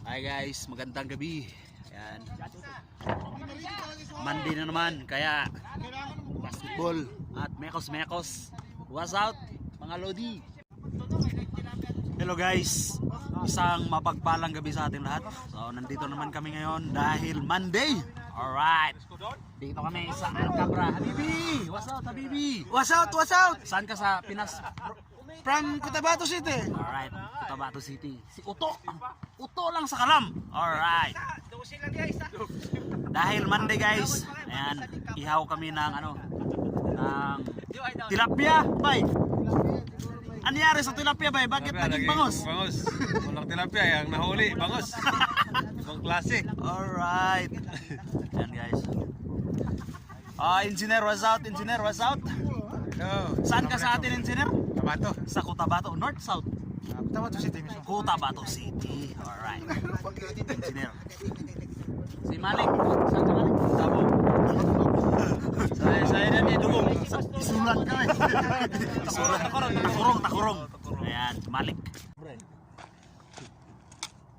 Hi guys, magandang gabi. Ayan. Monday na naman, kaya basketball at mekos-mekos. What's out, mga Lodi? Hello guys, isang mapagpalang gabi sa ating lahat. So nandito naman kami ngayon dahil Monday. Alright, dito kami sa Alcabra. Habibi, what's out Habibi? What's out? What's out? Saan ka sa Pinas? From Cotabato City. Alright, Cotabato City. Si Uto. Uto lang sa kalam. Alright. Dahil Monday guys, ayan, ihaw kami ng ng tilapia, bay. Anyari sa tilapia, bay? Bakit naging bangos? Bangos. Walang tilapia, yung nahuli, bangos. Ibang klase. Alright. Ayan guys. Engineer, what's out? Engineer, what's out? Saan ka sa atin, engineer? Cotabato. Sa Cotabato, North, South? Cotabato City mismo. Cotabato City. Alright. Engineer. Si Malik. Saan ka Malik? Tabo. Saya na niya dugong. Isulat ka eh. Isulat. Takurong. Ayan, Malik.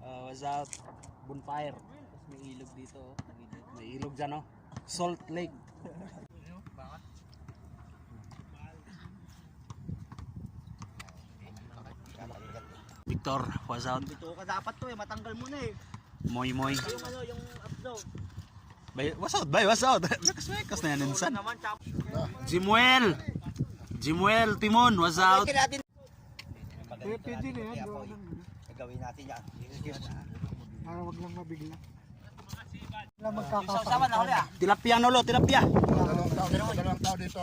What's up? Bonfire. Tapos may ilog dito. May ilog dyan, oh. Salt Lake. Victor, what's out? Dito ka dapat to eh, matanggal mo na eh. Moy. Yung yung updo. Bay, what's out? Bay, what's out? Mekas na yan, insan. Jimuel, Timon, what's out? Pwede na yan. Gagawin natin yan. Para wag lang mabigla. Wala magkakasama na ulit ah. Tilapia nolo, tilapia. Dalawang tao dito.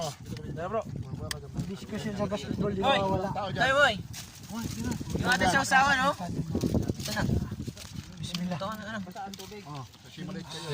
Discussion sa basketball di wala. Tayo boy. Yung ating sausawa no? Ito na. Bismillah. Ito ano. Kasi maliit kayo.